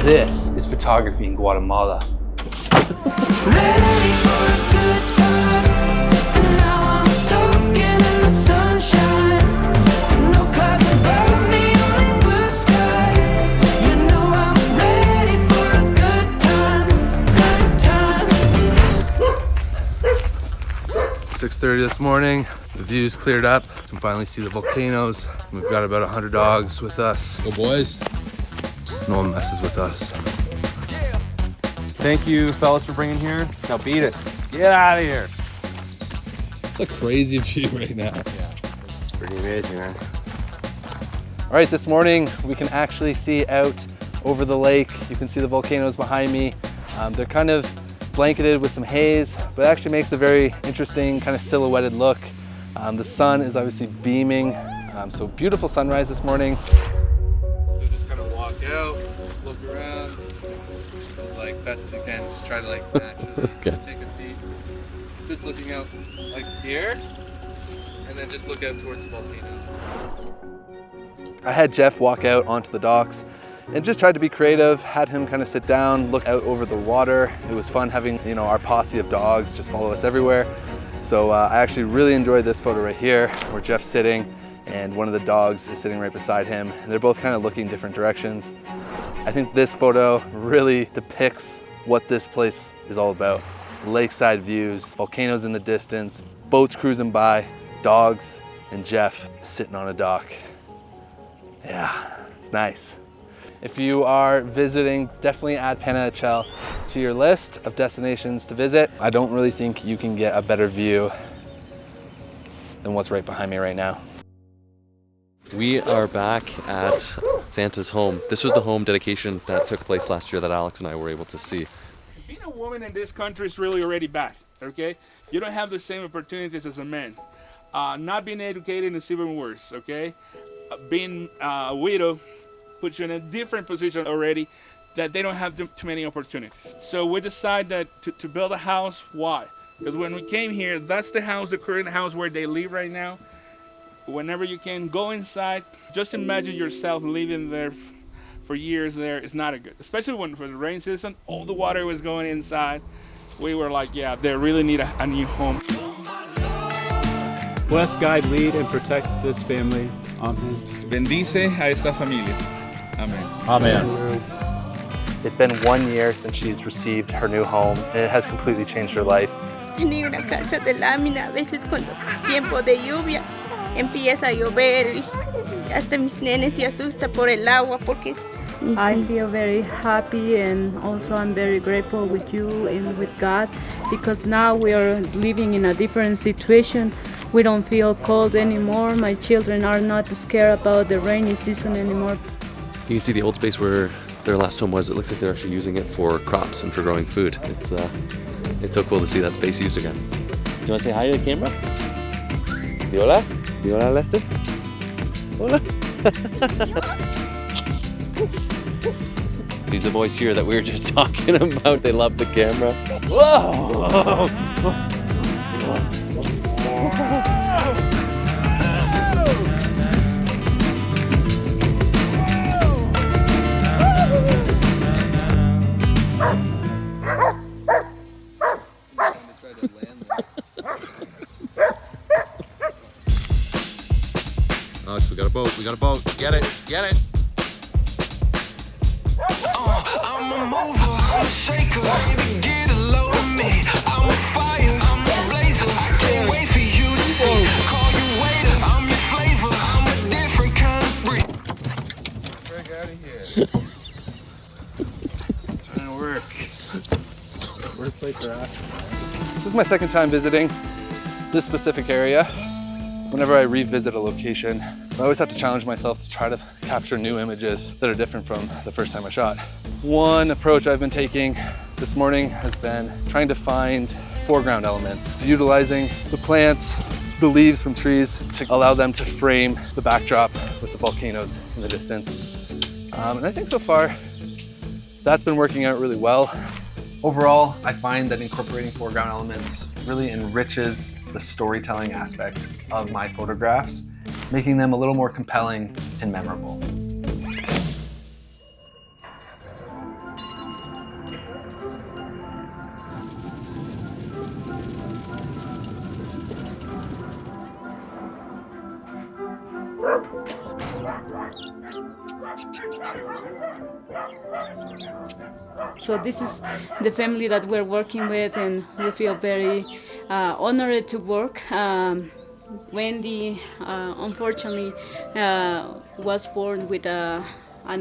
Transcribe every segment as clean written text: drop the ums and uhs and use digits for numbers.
This is photography in Guatemala. Ready for a good time, and now I'm soaking in the sunshine. No clouds above me, only blue skies. You know I'm ready for a good time, good time. 6:30 this morning, the view's cleared up. You can finally see the volcanoes. We've got about 100 dogs with us. Go boys. No one messes with us. Thank you, fellas, for bringing here. Now beat it. Get out of here. It's a crazy view right now. Yeah, it's pretty amazing, man. All right, this morning we can actually see out over the lake. You can see the volcanoes behind me. They're kind of blanketed with some haze, but it actually makes a very interesting kind of silhouetted look. The sun is obviously beaming, so beautiful sunrise this morning. So just kind of walk out, look around, like best as you can. Just try to like naturally just take a seat. Just looking out like here, and then just look out towards the volcano. I had Jeff walk out onto the docks and just tried to be creative, had him kind of sit down, look out over the water. It was fun having, you know, our posse of dogs just follow us everywhere. So I actually really enjoyed this photo right here where Jeff's sitting and one of the dogs is sitting right beside him. They're both kind of looking different directions. I think this photo really depicts what this place is all about. Lakeside views, volcanoes in the distance, boats cruising by, dogs, and Jeff sitting on a dock. Yeah, it's nice. If you are visiting, definitely add Panajachel to your list of destinations to visit. I don't really think you can get a better view than what's right behind me right now. We are back at Santa's home. This was the home dedication that took place last year that Alex and I were able to see. Being a woman in this country is really already bad, okay? You don't have the same opportunities as a man. Not being educated is even worse, okay? Being a widow puts you in a different position already that they don't have too many opportunities. So we decided that to build a house. Why? Because when we came here, that's the house, the current house where they live right now. Whenever you can go inside, just imagine yourself living there for years there. It's not a good, especially when for the rain season, all the water was going inside. We were like, yeah, they really need a new home. Bless, guide, lead, and protect this family. Amen. Bendice a esta familia. Amen. Amen. It's been 1 year since she's received her new home, and it has completely changed her life. Tenía una casa de lámina, a veces cuando tiempo de lluvia empieza a llover y hasta mis nenes se asustan por el agua porque I feel very happy, and also I'm very grateful with you and with God, because now we are living in a different situation. We don't feel cold anymore. My children are not scared about the rainy season anymore. You can see the old space where their last home was. It looks like they're actually using it for crops and for growing food. It's so cool to see that space used again. You want to say hi to the camera? Hola? Hola, Lester? Hola? These are the boys here that we were just talking about. They love the camera. Whoa! Alex, we got a boat, Get it, get it. I'm a mover, I'm a shaker, baby, get a load of me. I'm a fire, I'm a blazer, I can't wait for you to see. Call you waiter, I'm your flavor, I'm a different kind of breed. Break out of here. Trying to work. Workplace harassment. This is my second time visiting this specific area. Whenever I revisit a location, I always have to challenge myself to try to capture new images that are different from the first time I shot. One approach I've been taking this morning has been trying to find foreground elements, utilizing the plants, the leaves from trees to allow them to frame the backdrop with the volcanoes in the distance. And I think so far, that's been working out really well. Overall, I find that incorporating foreground elements really enriches the storytelling aspect of my photographs, making them a little more compelling and memorable. So this is the family that we're working with, and we feel very honored to work. Wendy, unfortunately, was born with an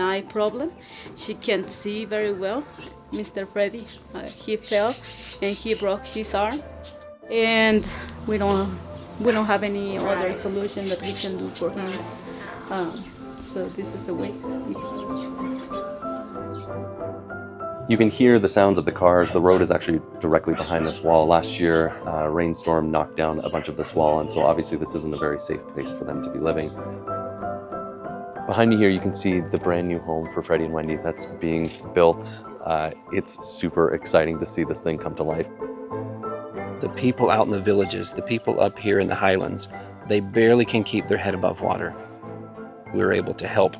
eye problem. She can't see very well. Mr. Freddy, he fell and he broke his arm, and we don't have any other solution that we can do for him. So this is the way. You can hear the sounds of the cars. The road is actually directly behind this wall. Last year, a rainstorm knocked down a bunch of this wall, and so obviously this isn't a very safe place for them to be living. Behind me here, you can see the brand new home for Freddie and Wendy that's being built. It's super exciting to see this thing come to life. The people out in the villages, the people up here in the highlands, they barely can keep their head above water. We're able to help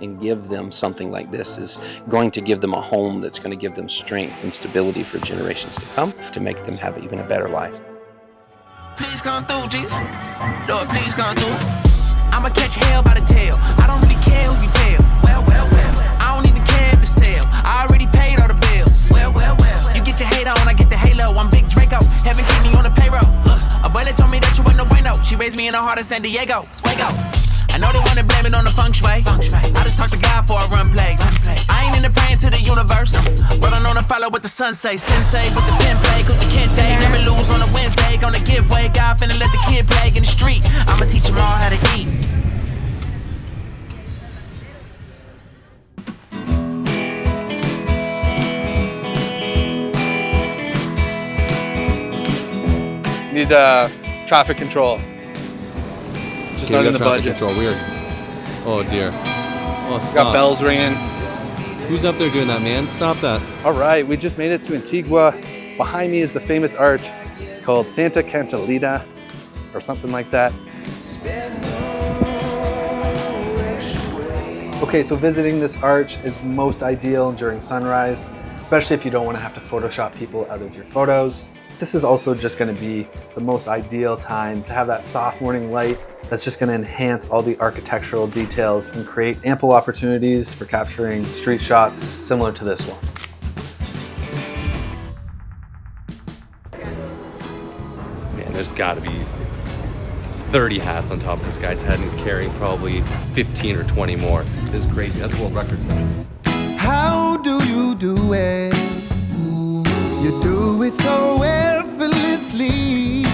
and give them something like this is going to give them a home that's going to give them strength and stability for generations to come, to make them have even a better life. Please come through, Jesus. Lord, please come through. I'ma catch hell by the tail. I don't really care who you tell. Well. I don't even care if it's sale. I already paid all the bills. Well. You get your hate on, I get the halo. I'm Big Draco. Heaven keep me on the payroll. A bullet told me that you wasn't no bueno. She raised me in the heart of San Diego. Fuego. I know they wanna blame it on the feng shui. I just talk to God before I run plays. I ain't into praying to the universe, but I know to follow what the sun say. Sensei with the pen play, cause the kente never lose on a Wednesday. Gonna give way, God finna let the kid play in the street. I'ma teach them all how to eat. Need traffic control. Just not in the budget. Control. Weird. Oh dear. Oh, stop. Got bells ringing. Who's up there doing that, man? Stop that. All right, we just made it to Antigua. Behind me is the famous arch called Santa Catalina or something like that. Okay, so visiting this arch is most ideal during sunrise, especially if you don't want to have to Photoshop people out of your photos. This is also just going to be the most ideal time to have that soft morning light that's just going to enhance all the architectural details and create ample opportunities for capturing street shots similar to this one. Man, there's gotta be 30 hats on top of this guy's head, and he's carrying probably 15 or 20 more. This is crazy. That's world record stuff. How do you do it? You do it so effortlessly.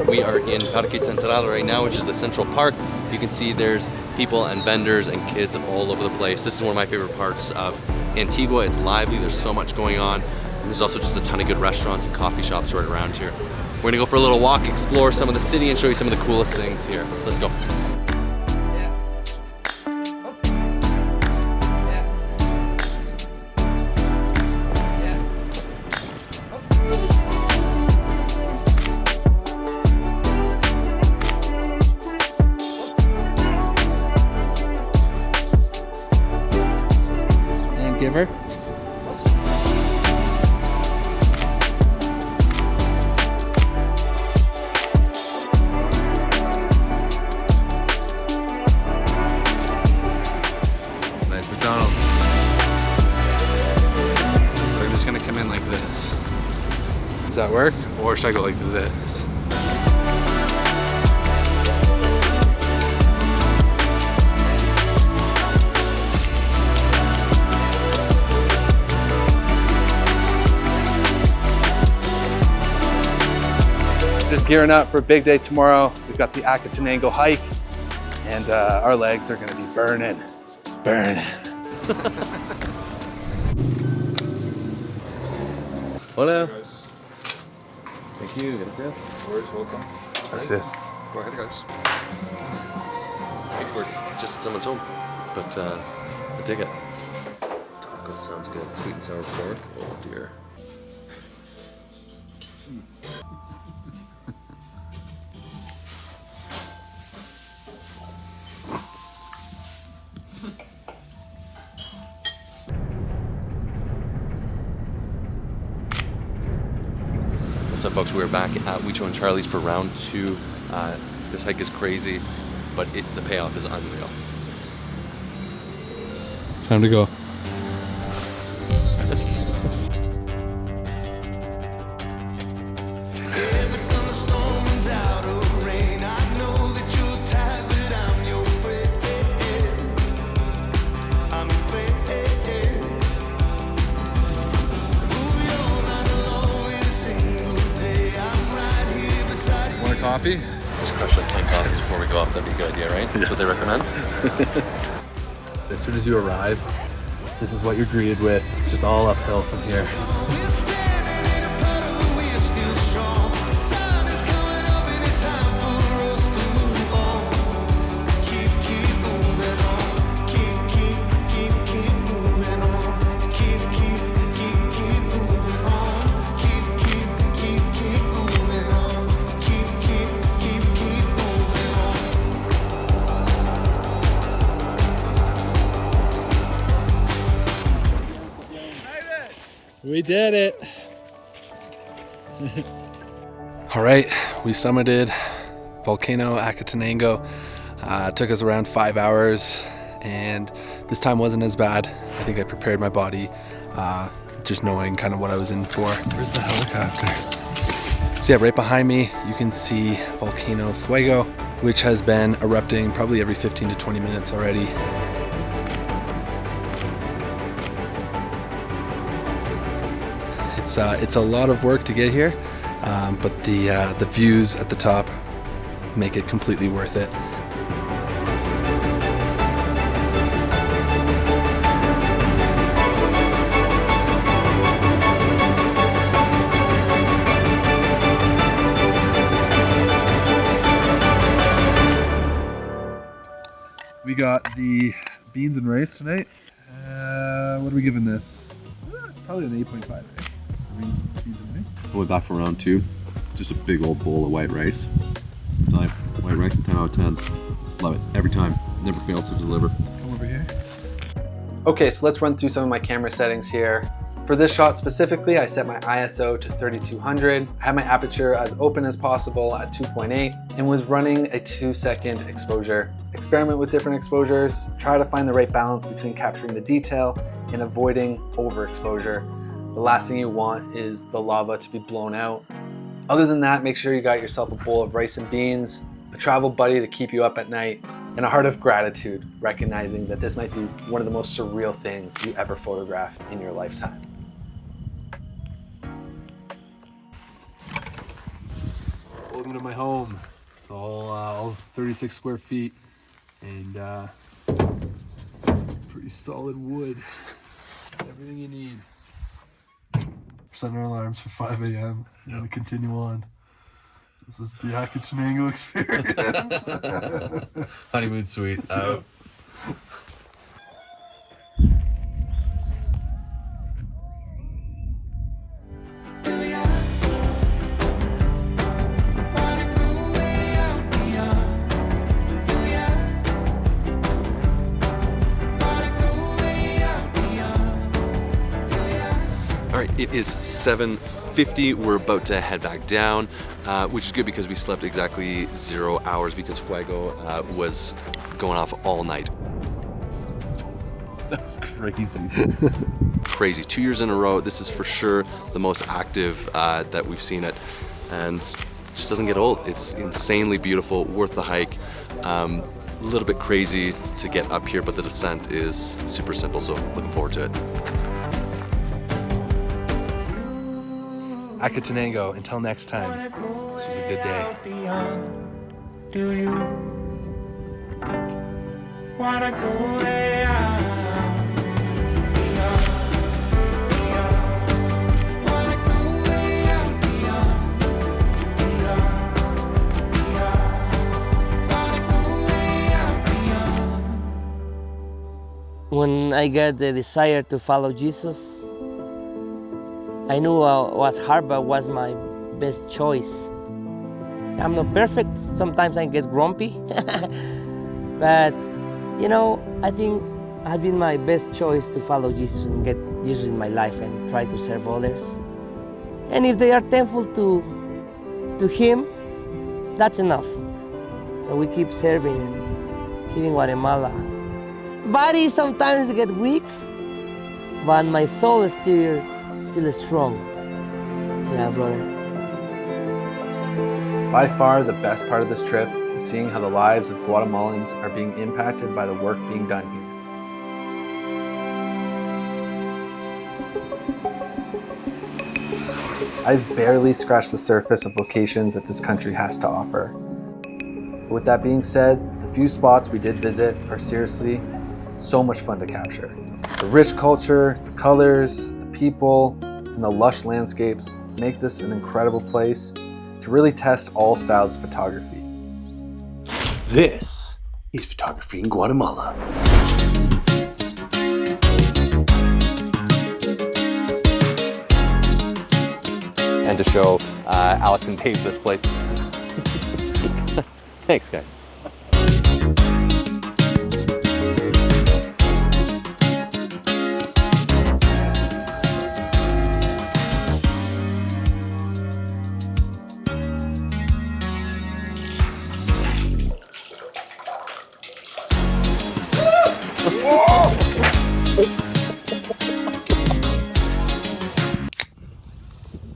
We are in Parque Central right now, which is the central park. You can see there's people and vendors and kids all over the place. This is one of my favorite parts of Antigua. It's lively, there's so much going on. And there's also just a ton of good restaurants and coffee shops right around here. We're gonna go for a little walk, explore some of the city, and show you some of the coolest things here. Let's go. And give her. Nice McDonald's. We're just gonna come in like this. Does that work? Or should I go like this? Just gearing up for a big day tomorrow. We've got the Acatenango hike, and our legs are gonna be burning. Hola. Thank you. Gracias. Welcome. Gracias. Go ahead, guys. I think we're just at someone's home, but I dig it. Taco sounds good. Sweet and sour pork. Oh dear. What's up, folks? We're back at Huicho and Charlie's for round 2. This hike is crazy, but the payoff is unreal. Time to go. Want a coffee? Just crush like 10 coffees before we go off. That'd be a good idea, right? That's what they recommend. As soon as you arrive, this is what you're greeted with. It's just all uphill from here. We did it. All right, we summited Volcano Acatenango. It took us around 5 hours, and this time wasn't as bad. I think I prepared my body, just knowing kind of what I was in for. Where's the helicopter? So yeah, right behind me, you can see Volcano Fuego, which has been erupting probably every 15 to 20 minutes already. It's a lot of work to get here, but the views at the top make it completely worth it. We got the beans and rice tonight. What are we giving this? Probably an 8.5, right? Beans and rice. We're back for round 2. Just a big old bowl of white rice. Time. White rice, 10 out of 10. Love it. Every time. Never fails to deliver. Come over here. Okay, so let's run through some of my camera settings here. For this shot specifically, I set my ISO to 3200. I had my aperture as open as possible at 2.8 and was running a 2-second exposure. Experiment with different exposures. Try to find the right balance between capturing the detail and avoiding overexposure. The last thing you want is the lava to be blown out. Other than that, make sure you got yourself a bowl of rice and beans, a travel buddy to keep you up at night, and a heart of gratitude, recognizing that this might be one of the most surreal things you ever photograph in your lifetime. Welcome to my home. It's all 36 square feet and pretty solid wood. Everything you need. Setting our alarms for 5 a.m. We're gonna continue on. This is the Acatenango experience. Honeymoon suite out. It is 7:50. We're about to head back down, which is good because we slept exactly 0 hours because Fuego was going off all night. That was crazy. Crazy. 2 years in a row. This is for sure the most active that we've seen it, and it just doesn't get old. It's insanely beautiful, worth the hike. A little bit crazy to get up here, but the descent is super simple, so looking forward to it. Acatenango, until next time, this was a good day. Do you wanna go way out? Wanna go way out beyond? Wanna go way out beyond? When I got the desire to follow Jesus, I knew it was hard, but it was my best choice. I'm not perfect. Sometimes I get grumpy. But, you know, I think it has been my best choice to follow Jesus and get Jesus in my life and try to serve others. And if they are thankful to Him, that's enough. So we keep serving and here in Guatemala. body sometimes get weak, but my soul is still strong. Yeah, brother. By far, the best part of this trip is seeing how the lives of Guatemalans are being impacted by the work being done here. I've barely scratched the surface of locations that this country has to offer. But with that being said, the few spots we did visit are seriously so much fun to capture. The rich culture, the colors, the people, and the lush landscapes make this an incredible place to really test all styles of photography. This is photography in Guatemala. And to show Alex and Dave this place. Thanks, guys.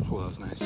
Oh, that was nice.